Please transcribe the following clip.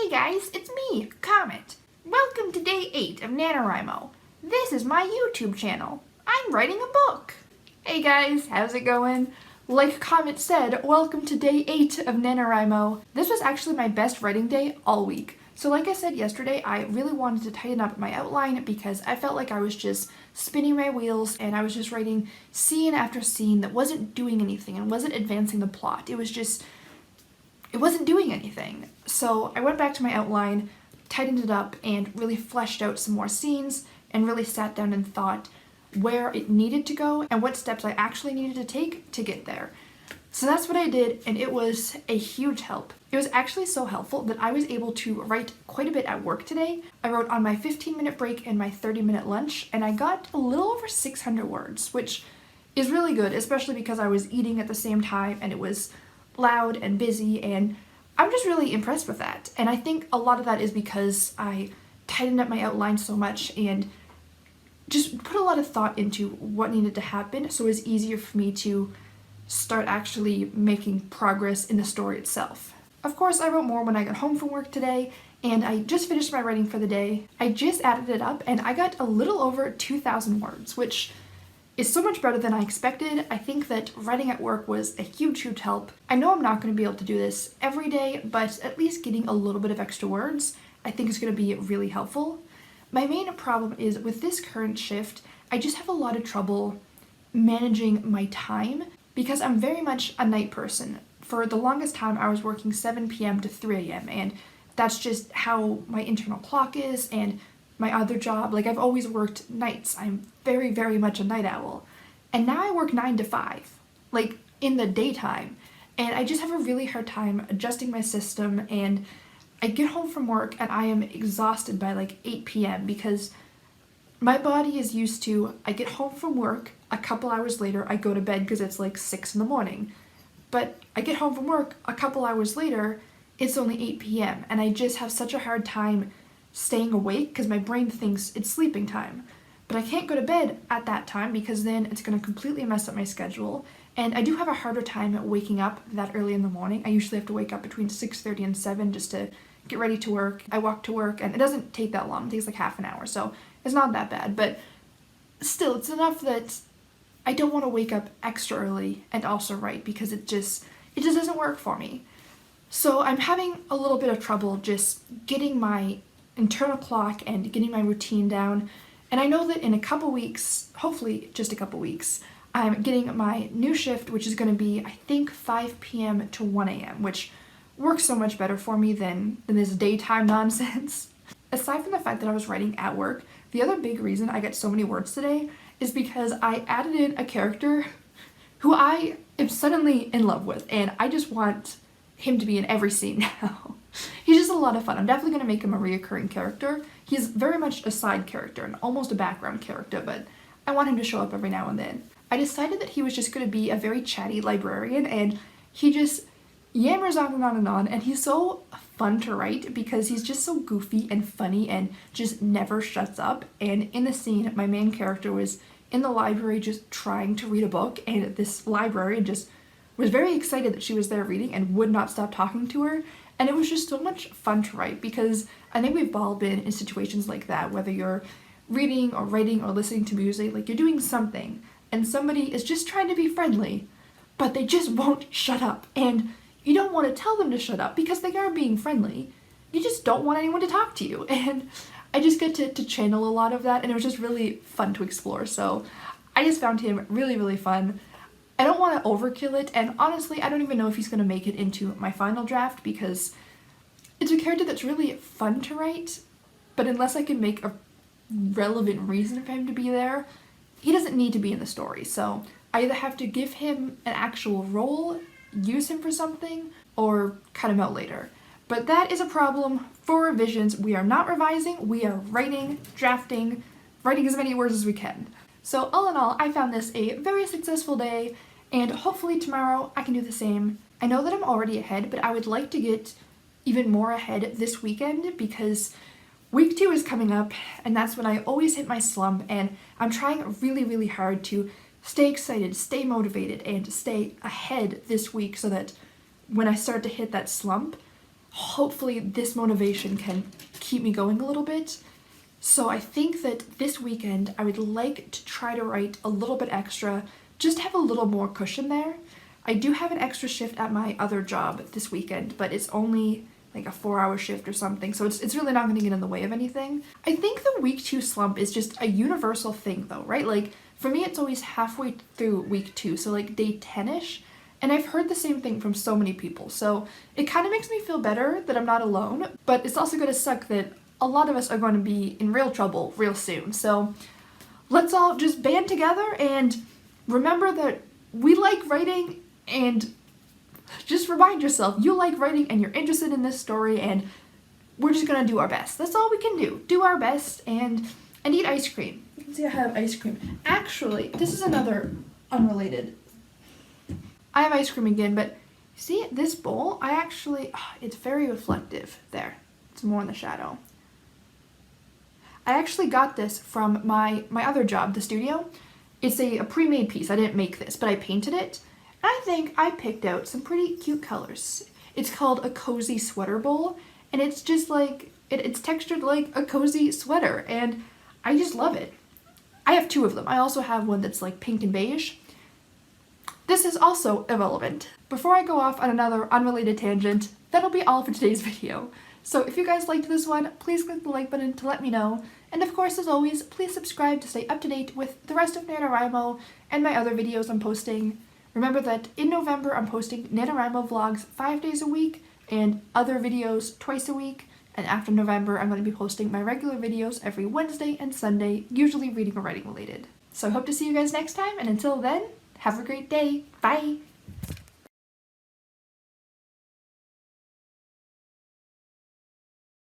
Hey guys, it's me, Comet. Welcome to day 8 of Nanowrimo. This is my YouTube channel. I'm writing a book. Hey guys, how's it going? Like Comet said, welcome to day 8 of Nanowrimo. This was actually my best writing day all week. So like I said yesterday, I really wanted to tighten up my outline because I felt like I was just spinning my wheels and I was just writing scene after scene that wasn't doing anything and wasn't advancing the plot. It wasn't doing anything. So I went back to my outline, tightened it up, and really fleshed out some more scenes and really sat down and thought where it needed to go and what steps I actually needed to take to get there. So that's what I did, and it was a huge help. It was actually so helpful that I was able to write quite a bit at work today. I wrote on my 15-minute break and my 30-minute lunch, and I got a little over 600 words, which is really good, especially because I was eating at the same time and it was loud and busy, and I'm just really impressed with that. And I think a lot of that is because I tightened up my outline so much and just put a lot of thought into what needed to happen, so it was easier for me to start actually making progress in the story itself. Of course, I wrote more when I got home from work today, and I just finished my writing for the day. I just added it up and I got a little over 2,000 words, which is so much better than I expected. I think that writing at work was a huge help. I know I'm not going to be able to do this every day, but at least getting a little bit of extra words I think is going to be really helpful. My main problem is with this current shift, I just have a lot of trouble managing my time because I'm very much a night person. For the longest time I was working 7 p.m. to 3 a.m. and that's just how my internal clock is, and my other job, like I've always worked nights. I'm very much a night owl. And now I work 9 to 5, like in the daytime. And I just have a really hard time adjusting my system, and I get home from work and I am exhausted by like 8 p.m. because my body is used to, I get home from work, a couple hours later I go to bed because it's like 6 in the morning. But I get home from work, a couple hours later, it's only 8 p.m. and I just have such a hard time staying awake because my brain thinks it's sleeping time. But I can't go to bed at that time because then it's going to completely mess up my schedule. And I do have a harder time waking up that early in the morning. I usually have to wake up between 6:30 and 7 just to get ready to work. I walk to work and it doesn't take that long. It takes like half an hour, so it's not that bad. But still, it's enough that I don't want to wake up extra early and also write because it just doesn't work for me. So I'm having a little bit of trouble just getting my internal clock and getting my routine down. And I know that in a couple weeks, hopefully just a couple weeks, I'm getting my new shift, which is going to be, I think, 5 p.m. to 1 a.m., which works so much better for me than this daytime nonsense. Aside from the fact that I was writing at work, the other big reason I get so many words today is because I added in a character who I am suddenly in love with, and I just want him to be in every scene now. He's just a lot of fun. I'm definitely going to make him a reoccurring character. He's very much a side character and almost a background character, but I want him to show up every now and then. I decided that he was just going to be a very chatty librarian, and he just yammers on and on and on, and he's so fun to write because he's just so goofy and funny and just never shuts up. And in the scene, my main character was in the library just trying to read a book, and this librarian just was very excited that she was there reading and would not stop talking to her. And it was just so much fun to write because I think we've all been in situations like that, whether you're reading or writing or listening to music, like you're doing something and somebody is just trying to be friendly, but they just won't shut up. And you don't want to tell them to shut up because they are being friendly. You just don't want anyone to talk to you. And I just get to channel a lot of that, and it was just really fun to explore. So I just found him really fun. I don't want to overkill it, and honestly, I don't even know if he's going to make it into my final draft because it's a character that's really fun to write, but unless I can make a relevant reason for him to be there, he doesn't need to be in the story. So I either have to give him an actual role, use him for something, or cut him out later. But that is a problem for revisions. We are not revising, we are writing, drafting, writing as many words as we can. So all in all, I found this a very successful day, and hopefully tomorrow I can do the same. I know that I'm already ahead, but I would like to get even more ahead this weekend because week 2 is coming up, and that's when I always hit my slump, and I'm trying really hard to stay excited, stay motivated, and stay ahead this week so that when I start to hit that slump, hopefully this motivation can keep me going a little bit. So I think that this weekend I would like to try to write a little bit extra, just have a little more cushion there. I do have an extra shift at my other job this weekend, but it's only like a 4-hour shift or something, so it's really not going to get in the way of anything. I think the week 2 slump is just a universal thing though, right? Like for me it's always halfway through week 2, so like day 10ish, and I've heard the same thing from so many people, so it kind of makes me feel better that I'm not alone, but it's also going to suck that a lot of us are going to be in real trouble real soon. So let's all just band together and remember that we like writing, and just remind yourself you like writing and you're interested in this story, and we're just gonna do our best. That's all we can do. Do our best and eat ice cream. You can see I have ice cream. Actually, this is another unrelated. I have ice cream again, but see this bowl? It's very reflective there. It's more in the shadow. I actually got this from my other job, the studio. It's a pre-made piece. I didn't make this, but I painted it. I think I picked out some pretty cute colors. It's called a cozy sweater bowl, and it's just like, it's textured like a cozy sweater, and I just love it. I have 2 of them. I also have one that's like pink and beige. This is also irrelevant. Before I go off on another unrelated tangent, that'll be all for today's video. So if you guys liked this one, please click the like button to let me know. And of course, as always, please subscribe to stay up to date with the rest of Nanowrimo and my other videos I'm posting. Remember that in November, I'm posting Nanowrimo vlogs 5 days a week and other videos twice a week. And after November, I'm going to be posting my regular videos every Wednesday and Sunday, usually reading or writing related. So I hope to see you guys next time, and until then, have a great day. Bye!